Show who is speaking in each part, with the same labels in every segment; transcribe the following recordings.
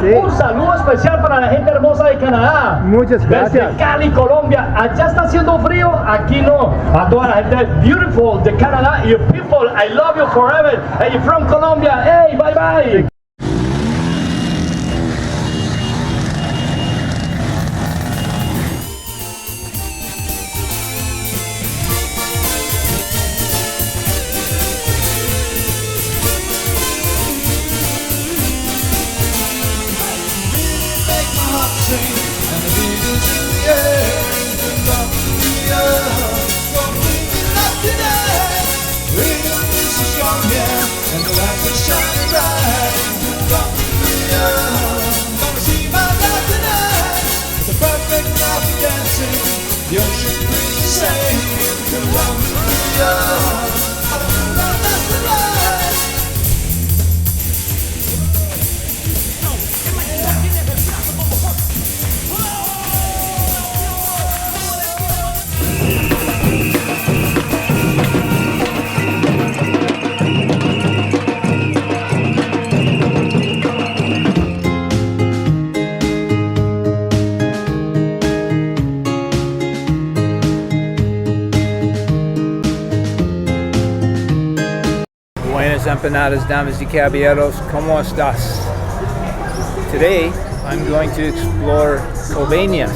Speaker 1: Sí.
Speaker 2: Un saludo especial para la gente hermosa de Canadá.
Speaker 1: Muchas gracias.
Speaker 2: Desde Cali, Colombia. Allá está haciendo frío, aquí no. A toda la gente beautiful de Canadá. You people, I love you forever. And you're from Colombia. Hey, bye bye.
Speaker 3: The ocean breeze is saying Colombia, that's the life.
Speaker 1: Buenas empanadas, damas y caballeros, ¿cómo estás? Today, I'm going to explore Covenas,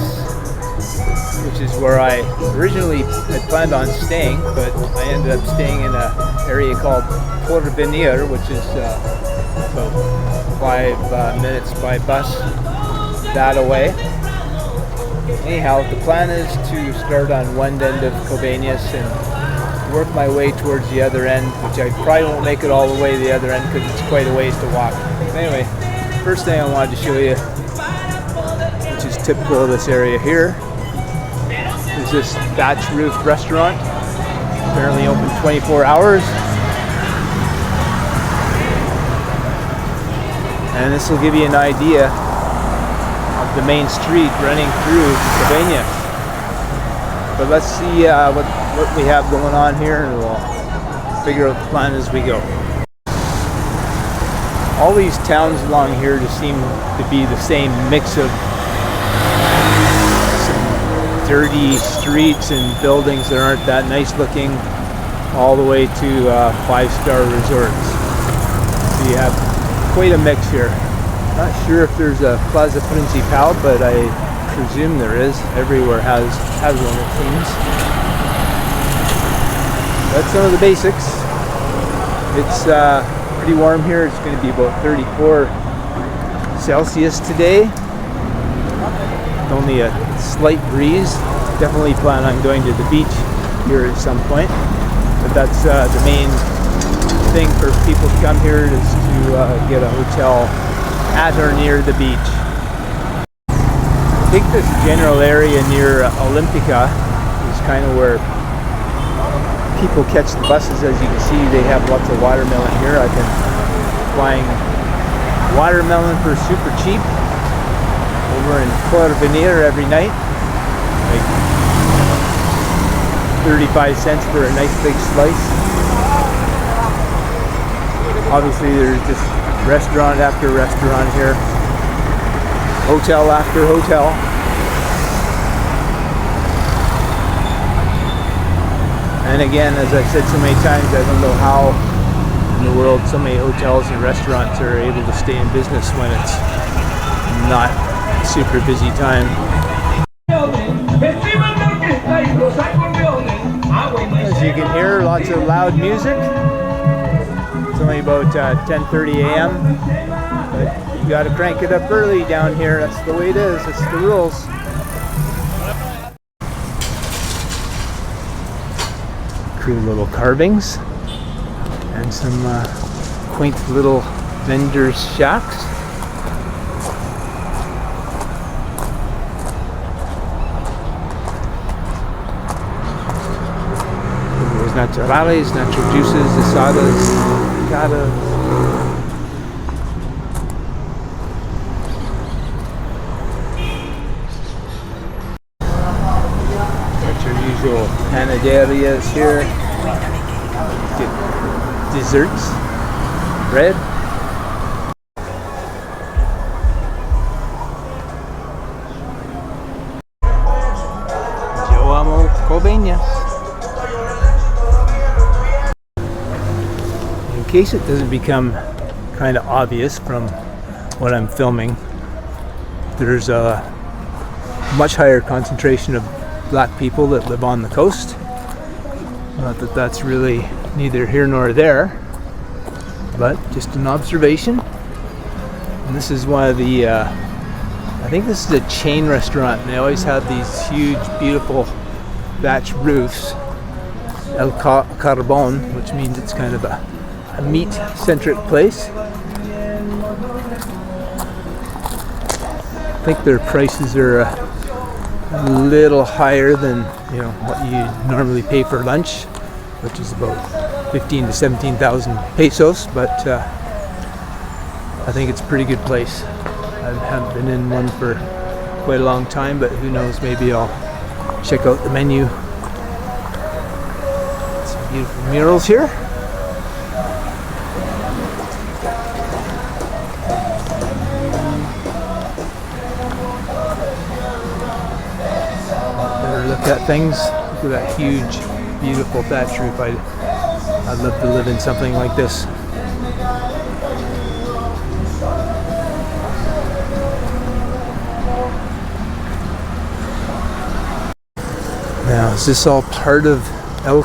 Speaker 1: which is where I originally had planned on staying, but I ended up staying in an area called Covenas, which is about 5 minutes by bus that away. Anyhow, the plan is to start on one end of Covenas and work my way towards the other end, which I probably won't make it all the way to the other end because it's quite a ways to walk. Anyway, first thing I wanted to show you, which is typical of this area here, is this thatch roof restaurant. Apparently open 24 hours. And this will give you an idea of the main street running through Covenas. But let's see what we have going on here, and we'll figure out the plan as we go. All these towns along here just seem to be the same mix of some dirty streets and buildings that aren't that nice looking, all the way to 5-star resorts. So you have quite a mix here. Not sure if there's a Plaza Principal, but I presume there is. Everywhere has one, it seems. That's some of the basics. It's pretty warm here. It's going to be about 34 Celsius today. Only a slight breeze. Definitely plan on going to the beach here at some point. But that's the main thing for people to come here, is to get a hotel at or near the beach. I think this general area near Olympica is kind of where people catch the buses. As you can see, they have lots of watermelon here. I've been buying watermelon for super cheap over in Covenas every night. Like 35 cents for a nice big slice. Obviously there's just restaurant after restaurant here. Hotel after hotel. And again, as I've said so many times, I don't know how in the world so many hotels and restaurants are able to stay in business when it's not a super busy time. As you can hear, lots of loud music. It's only about 10:30 a.m. But you gotta crank it up early down here. That's the way it is. It's the rules. Cool little carvings and some quaint little vendors' shacks. There's naturales, natural juices, asadas, picadas. Usual panaderias here. Get desserts, bread. Covenas. In case it doesn't become kind of obvious from what I'm filming, there's a much higher concentration of black people that live on the coast. Not that that's really neither here nor there, but just an observation. And this is one of the, I think this is a chain restaurant, and they always have these huge, beautiful thatch roofs. El Carbon, which means it's kind of a meat-centric place. I think their prices are a little higher than what you normally pay for lunch, which is about 15 to 17,000 pesos. But I think it's a pretty good place. I haven't been in one for quite a long time, but who knows? Maybe I'll check out the menu. Some beautiful murals here. Look at things. Look at that huge, beautiful thatch roof. I'd love to live in something like this. Now, is this all part of El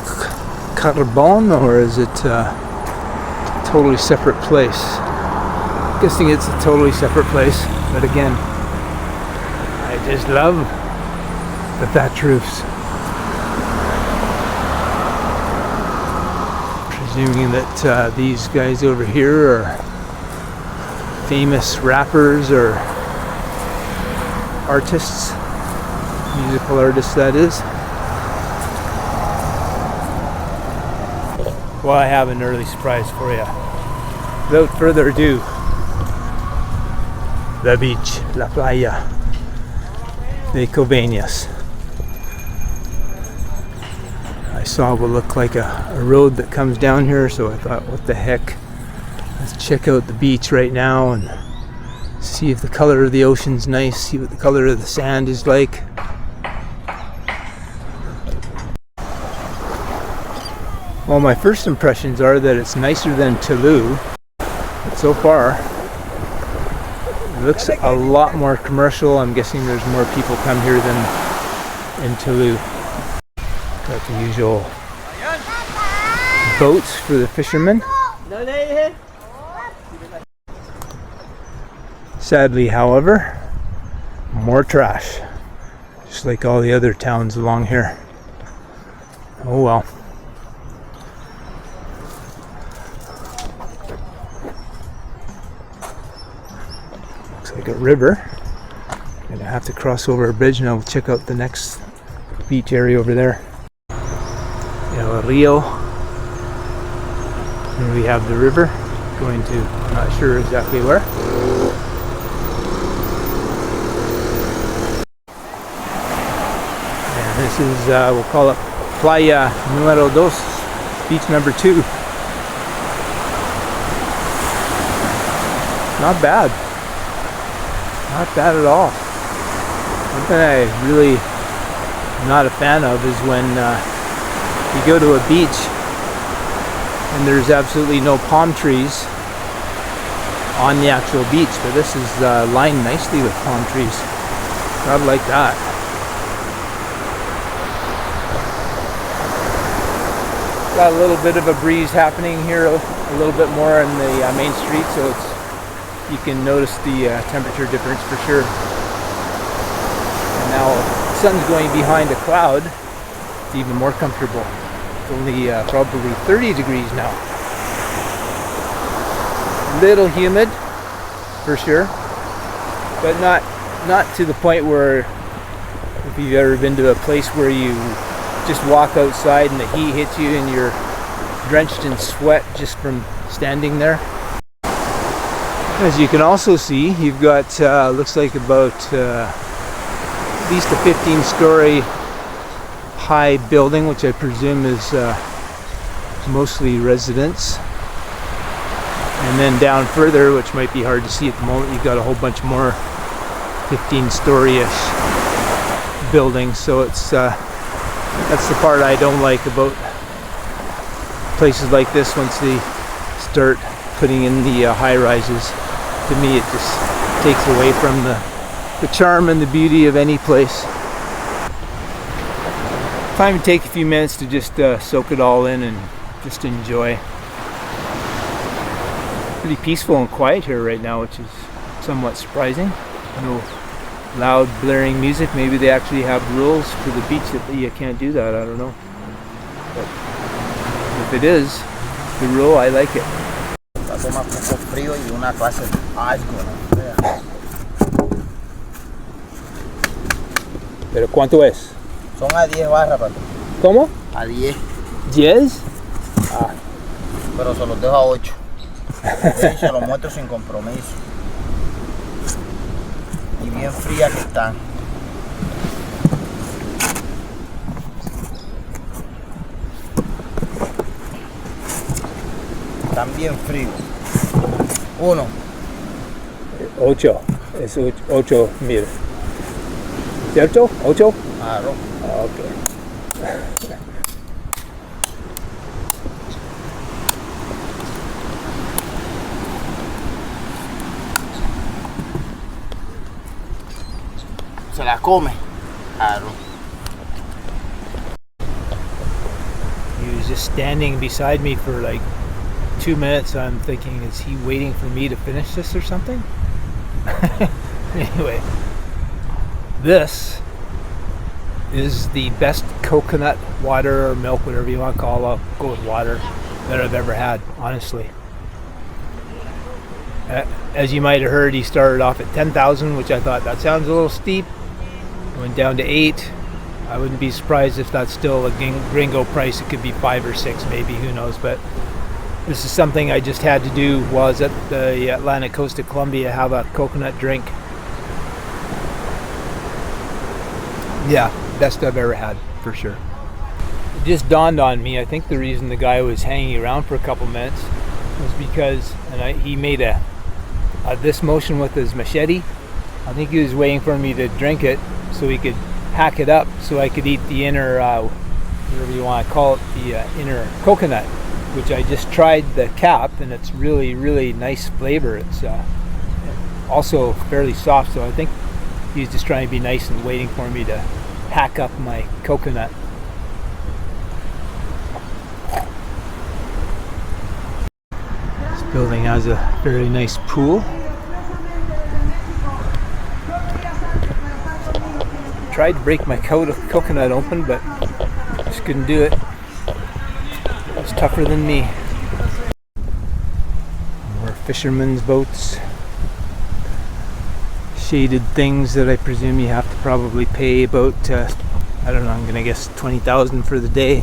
Speaker 1: Carbon, or is it a totally separate place? I'm guessing it's a totally separate place, but again, I just love the thatch roofs. Presuming that these guys over here are famous rappers or artists, musical artists, that is. Well, I have an early surprise for you. Without further ado, the beach, La Playa de Covenas. I saw what looked like a road that comes down here, so I thought, what the heck? Let's check out the beach right now and see if the color of the ocean's nice, see what the color of the sand is like. Well, my first impressions are that it's nicer than Toulouse, but so far it looks a lot more commercial. I'm guessing there's more people come here than in Toulouse. Got the usual boats for the fishermen. Sadly, however, more trash, just like all the other towns along here. Oh well. Looks like a river. Gonna have to cross over a bridge, and I'll check out the next beach area over there. El Rio. Here we have the river going to, I'm not sure exactly where. And this is, we'll call it Playa Número 2, beach number 2. Not bad. Not bad at all. Something I really am not a fan of is when you go to a beach and there's absolutely no palm trees on the actual beach, but this is lined nicely with palm trees. Gotta like that. Got a little bit of a breeze happening here, a little bit more in the main street, so you can notice the temperature difference for sure. And now the sun's going behind a cloud. It's even more comfortable. It's only probably 30 degrees now. Little humid for sure, but not to the point where, if you've ever been to a place where you just walk outside and the heat hits you and you're drenched in sweat just from standing there. As you can also see, you've got looks like about at least a 15-story high building, which I presume is mostly residence. And then down further, which might be hard to see at the moment, you've got a whole bunch more 15-story-ish buildings. So it's That's the part I don't like about places like this. Once they start putting in the high rises, to me it just takes away from the charm and the beauty of any place. Time to take a few minutes to just soak it all in and just enjoy. Pretty peaceful and quiet here right now, which is somewhat surprising. No loud blaring music. Maybe they actually have rules for the beach that you can't do that, I don't know. But if it is the rule, I like it.
Speaker 4: Toma poco frío y una clase de algo, ¿no?
Speaker 1: ¿Pero cuánto es?
Speaker 4: Son a 10 barras, pato.
Speaker 1: ¿Cómo?
Speaker 4: A 10.
Speaker 1: ¿10?
Speaker 4: Pero se los dejo a 8. Y se los muestro sin compromiso. Y bien frías que están. Están bien fríos. 1.
Speaker 1: 8. Es 8,000. ¿Cierto? 8.
Speaker 4: Claro.
Speaker 1: Ok.
Speaker 4: Se la come. Claro.
Speaker 1: He was just standing beside me for like 2 minutes. I'm thinking, is he waiting for me to finish this or something? Anyway, this is the best coconut water or milk, whatever you want to call it. I'll go with water, that I've ever had, honestly. As you might have heard, he started off at 10,000, which I thought that sounds a little steep. Went down to 8. I wouldn't be surprised if that's still a gringo price. It could be 5 or 6 maybe, who knows. But this is something I just had to do while I was at the Atlantic Coast of Colombia, have a coconut drink. Yeah, best I've ever had, for sure. It just dawned on me, I think the reason the guy was hanging around for a couple minutes was because he made this motion with his machete. I think he was waiting for me to drink it so he could hack it up so I could eat the inner, whatever you want to call it, the inner coconut, which I just tried the cap, and it's really, really nice flavor. It's also fairly soft, so I think he's just trying to be nice and waiting for me to hack up my coconut. This building has a very nice pool. Tried to break my coconut open, but just couldn't do it. It was tougher than me. More fishermen's boats. Shaded things that I presume you have to probably pay about, I don't know, I'm gonna guess 20,000 for the day.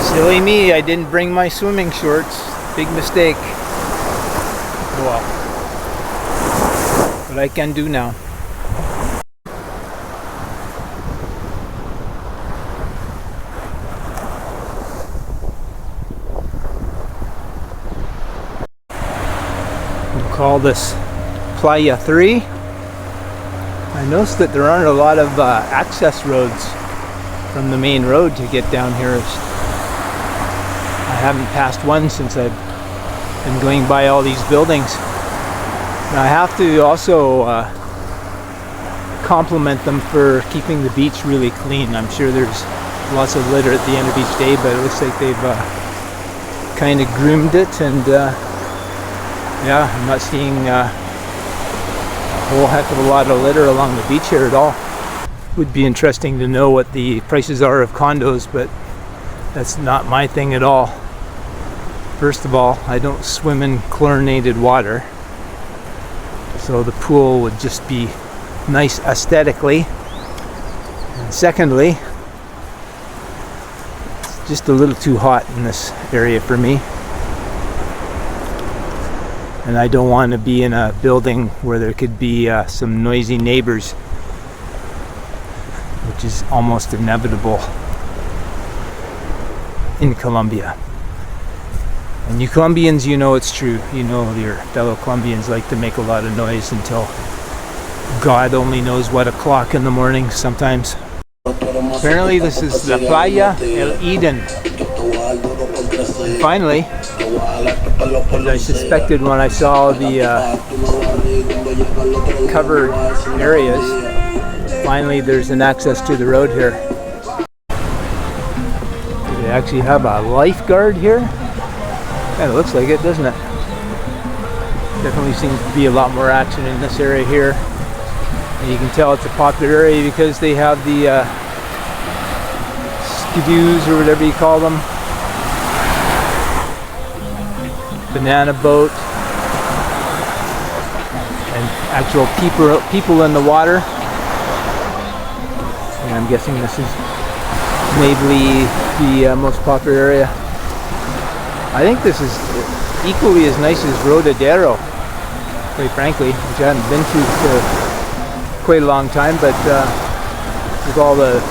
Speaker 1: Silly me, I didn't bring my swimming shorts. Big mistake. Well, what I can do now. We'll call this Playa 3. I noticed that there aren't a lot of access roads from the main road to get down here. I haven't passed one since I've been going by all these buildings. Now I have to also compliment them for keeping the beach really clean. I'm sure there's lots of litter at the end of each day, but it looks like they've kind of groomed it, and yeah, I'm not seeing a whole heck of a lot of litter along the beach here at all. Would be interesting to know what the prices are of condos, but that's not my thing at all. First of all, I don't swim in chlorinated water, so the pool would just be nice aesthetically. And secondly, it's just a little too hot in this area for me. And I don't want to be in a building where there could be some noisy neighbors, which is almost inevitable in Colombia. And you Colombians, you know it's true. You know your fellow Colombians like to make a lot of noise until God only knows what o'clock in the morning sometimes. Apparently this is the Playa El Eden. And finally, as I suspected when I saw the covered areas, finally there's an access to the road here. They actually have a lifeguard here. Kind of looks like it, doesn't it? Definitely seems to be a lot more action in this area here. And you can tell it's a popular area because they have the skidoos or whatever you call them. Banana boat. And actual people in the water. And I'm guessing this is maybe the most popular area. I think this is equally as nice as Rodadero, quite frankly, which I haven't been to for quite a long time, but with all the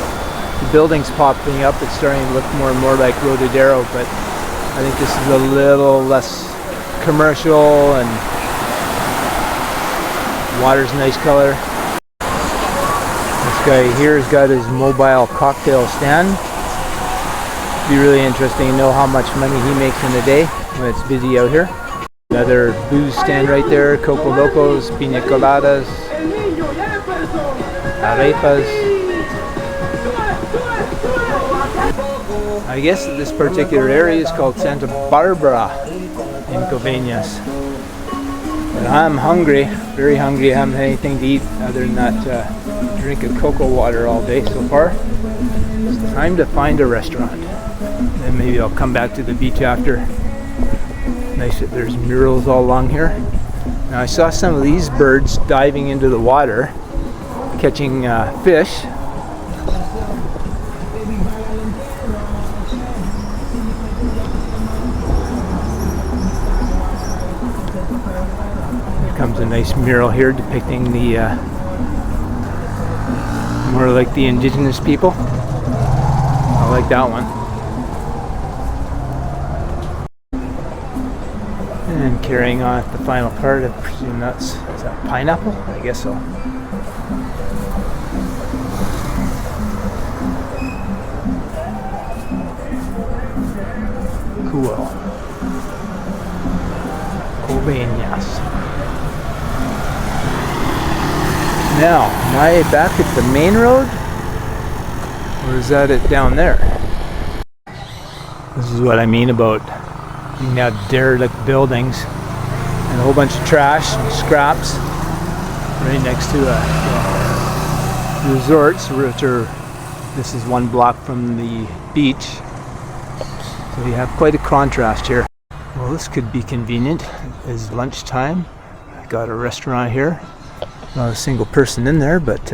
Speaker 1: buildings popping up, it's starting to look more and more like Rodadero, but I think this is a little less commercial and water's a nice color. This guy here has got his mobile cocktail stand. Be really interesting to know how much money he makes in a day when it's busy out here. Another booze stand right there, Coco Locos, Pina Coladas, Arepas. I guess this particular area is called Santa Barbara in Covenas. But I'm hungry, very hungry. I haven't had anything to eat other than that drink of cocoa water all day so far. It's time to find a restaurant. Then maybe I'll come back to the beach after. Nice that there's murals all along here. Now I saw some of these birds diving into the water, catching fish. Here comes a nice mural here depicting the more like the indigenous people. I like that one. And carrying on at the final part, I presume is that pineapple? I guess so. Cool. Covenas. Now, am I back at the main road? Or is that it down there? This is what I mean about you can have derelict buildings and a whole bunch of trash and scraps right next to resorts, which are, this is one block from the beach. So you have quite a contrast here. Well, this could be convenient. It's lunchtime. I got a restaurant here. Not a single person in there, but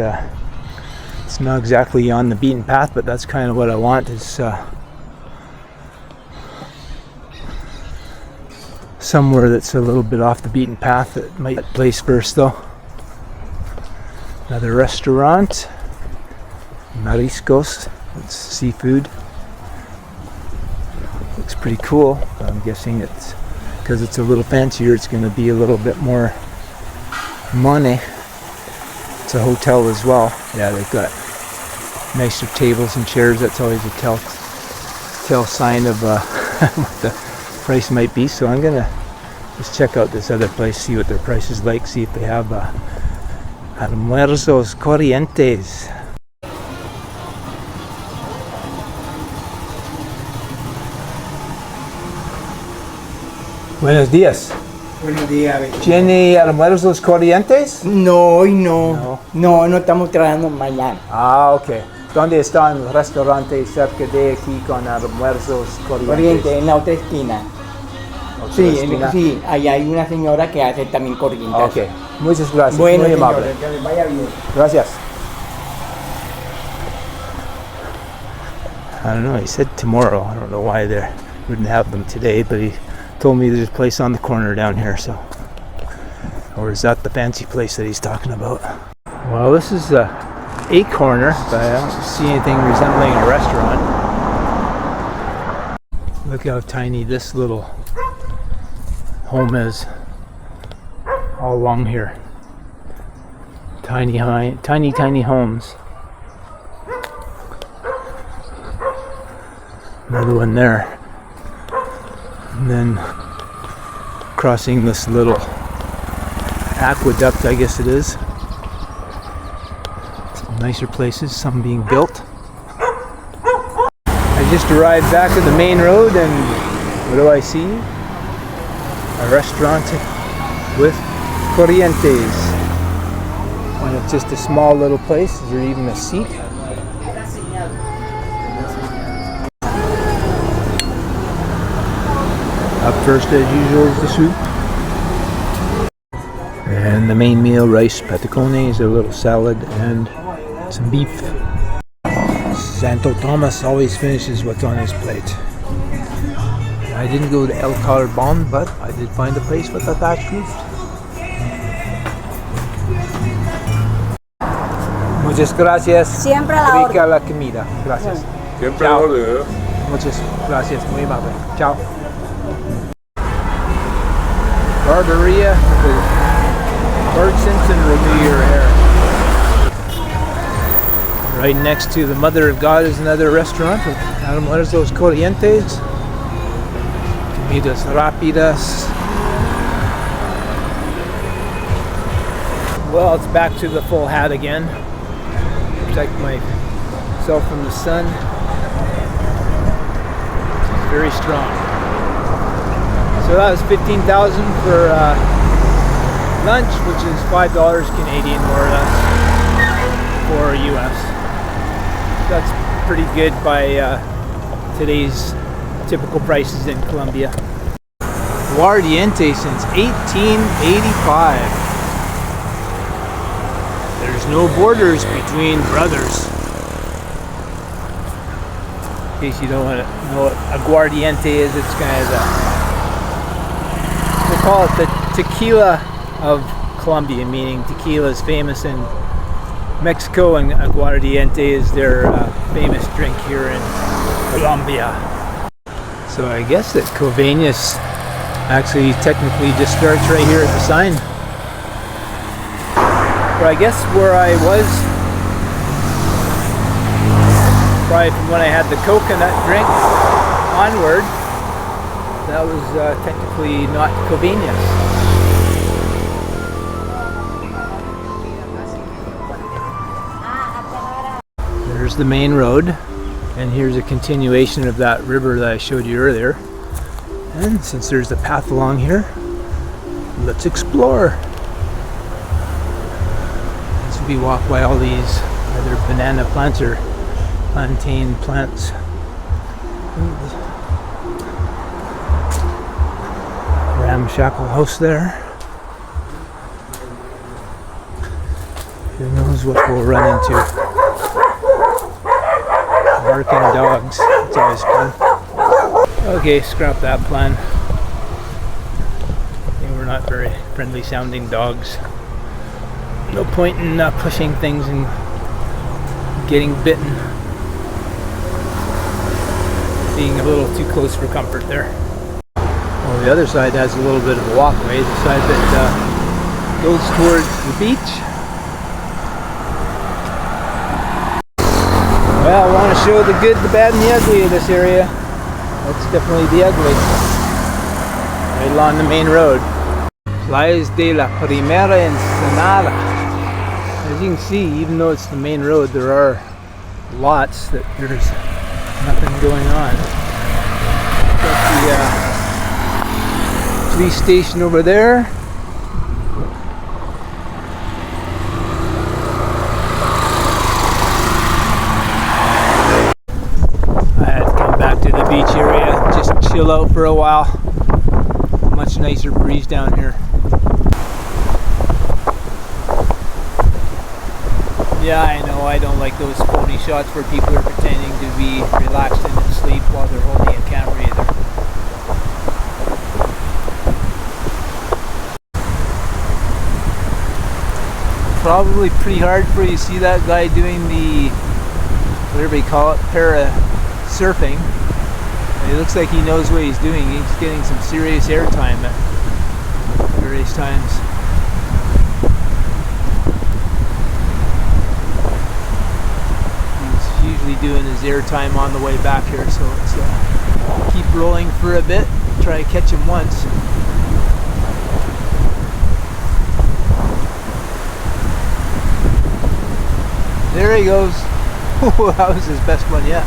Speaker 1: it's not exactly on the beaten path, but that's kind of what I want is somewhere that's a little bit off the beaten path. That might place first though. Another restaurant, Nicest. It's seafood. Looks pretty cool. I'm guessing it's because it's a little fancier. It's going to be a little bit more money. It's a hotel as well. Yeah, they've got nicer tables and chairs. That's always a tell sign of what the price might be. So I'm gonna just check out this other place, see what their price is like, see if they have almuerzos corrientes. Buenos días.
Speaker 5: Buenos días.
Speaker 1: ¿Tiene almuerzos corrientes?
Speaker 5: No, hoy no. No estamos trabajando mañana.
Speaker 1: Ah, ok. ¿Dónde está el restaurante cerca de aquí con almuerzos corrientes?
Speaker 5: Corriente, en la otra esquina.
Speaker 1: ¿Otra
Speaker 5: Sí,
Speaker 1: esquina?
Speaker 5: sí, ahí hay una señora que hace también corrientes.
Speaker 1: Ok. Muchas gracias.
Speaker 5: Bueno,
Speaker 1: muy
Speaker 5: señores,
Speaker 1: amable.
Speaker 5: que les vaya bien.
Speaker 1: Gracias. I don't know, he said tomorrow. I don't know why they wouldn't have them today, but he told me there's a place on the corner down here, so. Or is that the fancy place that he's talking about? Well, this is a corner, but I don't see anything resembling a restaurant. Look how tiny this little home is. All along here. tiny homes. Another one there. And then crossing this little aqueduct, I guess it is. Some nicer places, some being built. I just arrived back at the main road, and what do I see? A restaurant with corrientes. And it's just a small little place. Is there even a seat? Up first, as usual, is the soup. And the main meal, rice, patacones, a little salad, and some beef. Santo Thomas always finishes what's on his plate. I didn't go to El Carbon, but I did find a place with a thatched roof. Muchas gracias.
Speaker 6: Siempre a la
Speaker 1: Rica la comida. Gracias.
Speaker 7: Siempre
Speaker 1: Chao.
Speaker 7: en orden, ¿eh?
Speaker 1: Muchas gracias. Muy amable. Ciao. Barberia. Bart Simpson renew your hair. Right next to the Mother of God is another restaurant. Adam, what is those corrientes? Comidas rápidas. Well, it's back to the full hat again. Protect myself from the sun. Very strong. So that was $15,000 for lunch, which is $5 Canadian, more or less, for US. That's pretty good by today's typical prices in Colombia. Aguardiente since 1885. There's no borders between brothers. In case you don't want to know what aguardiente is, it's kind of they call it the tequila of Colombia, meaning tequila is famous in Mexico and aguardiente is their famous drink here in Colombia. So I guess that Covenas actually technically just starts right here at the sign. Or I guess where I was, probably from when I had the coconut drink onward, that was technically not Covenas. There's the main road, and here's a continuation of that river that I showed you earlier. And since there's a path along here, let's explore. As we walk by all these either banana plants or plantain plants. Ramshackle house there. Who knows what we'll run into. Barking dogs. It's always fun. Okay, scrap that plan. They were not very friendly sounding dogs. No point in pushing things and getting bitten. Being a little too close for comfort there. Well, the other side has a little bit of a walkway, the side that goes towards the beach. Well, I want to show the good, the bad, and the ugly of this area. That's definitely the ugly. Right along the main road. Playas de la Primera Ensenada. As you can see, even though it's the main road, there are lots that there's nothing going on. Got the police station over there. I had to come back to the beach area, just chill out for a while. Much nicer breeze down here. Yeah, I know, I don't like those phony shots where people are pretending to be relaxed and asleep while they're holding a camera either. Probably pretty hard for you to see that guy doing the, whatever you call it, para surfing. It looks like he knows what he's doing. He's getting some serious airtime at various times. usually doing his airtime on the way back here, so let's keep rolling for a bit, try to catch him once. There he goes. That was his best one yet.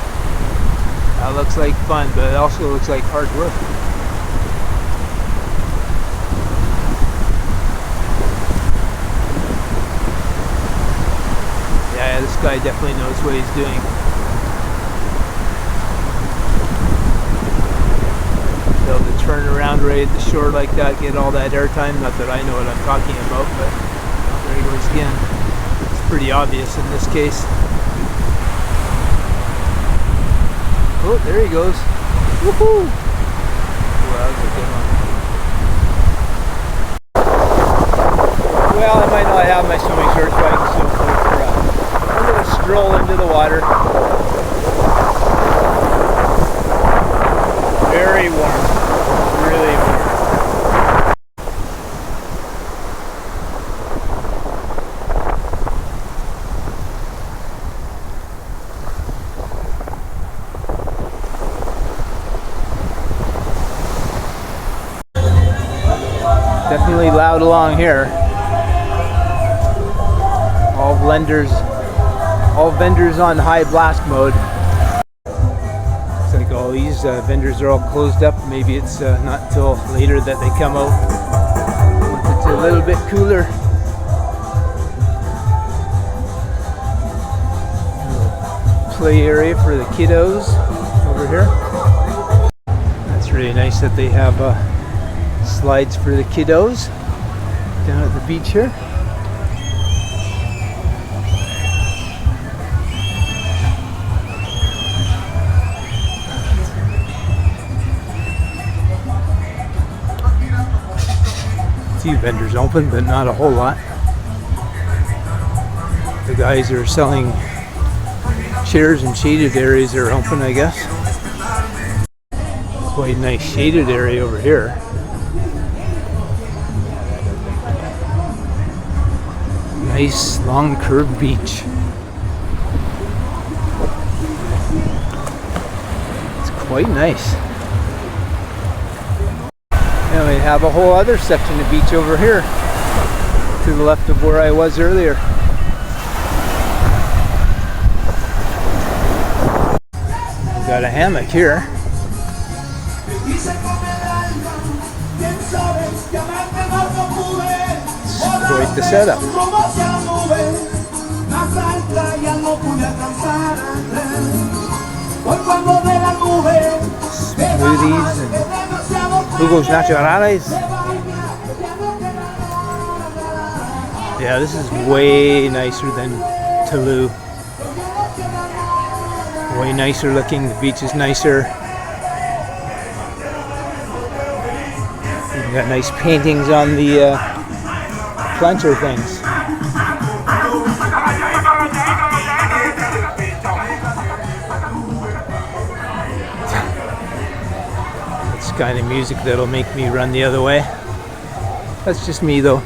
Speaker 1: That looks like fun, but it also looks like hard work. Yeah, this guy definitely knows what he's doing. So to turn around right at the shore like that, get all that airtime, not that I know what I'm talking about, but there he goes again. It's pretty obvious in this case. Oh, there he goes. Woohoo! Well, that was a good one. Well, I might not have my swimming shorts, but I can still go for a little stroll into the water. Very warm. Really warm. Definitely loud along here. All vendors on high blast mode. Looks like all these vendors are all closed up. Maybe it's not until later that they come out. Once it's a little bit cooler. Play area for the kiddos over here. That's really nice that they have slides for the kiddos down at the beach here. A few vendors open, but not a whole lot. The guys are selling chairs and shaded areas are open, I guess. Quite a nice shaded area over here. Nice long curved beach. It's quite nice. And we have a whole other section of beach over here to the left of where I was earlier. We've got a hammock here. Quite the setup. Smoothies and jugos naturales. Yeah, this is way nicer than Toulouse. Way nicer looking. The beach is nicer. We've got nice paintings on the planter things. That's the kind of music that'll make me run the other way. That's just me though.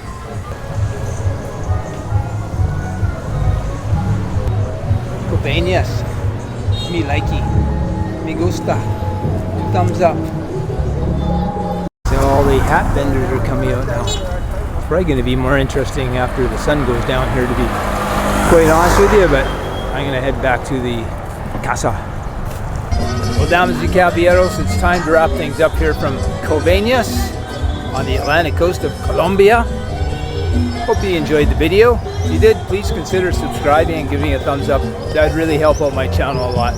Speaker 1: Covenas. Me likey. Me gusta. Thumbs up. So all the hat vendors are coming out now. Probably going to be more interesting after the sun goes down here, to be quite honest with you, but I'm going to head back to the casa. Well, damas y caballeros, it's time to wrap things up here from Covenas on the Atlantic coast of Colombia. Hope you enjoyed the video. If you did, please consider subscribing and giving a thumbs up. That would really help out my channel a lot.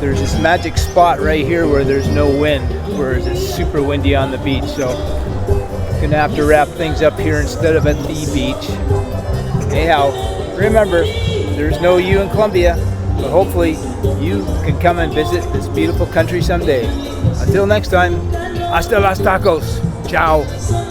Speaker 1: There's this magic spot right here where there's no wind, whereas it's super windy on the beach, so I'm gonna have to wrap things up here instead of at the beach. Anyhow, remember, there's no you in Colombia, but hopefully you can come and visit this beautiful country someday. Until next time, hasta las tacos. Ciao.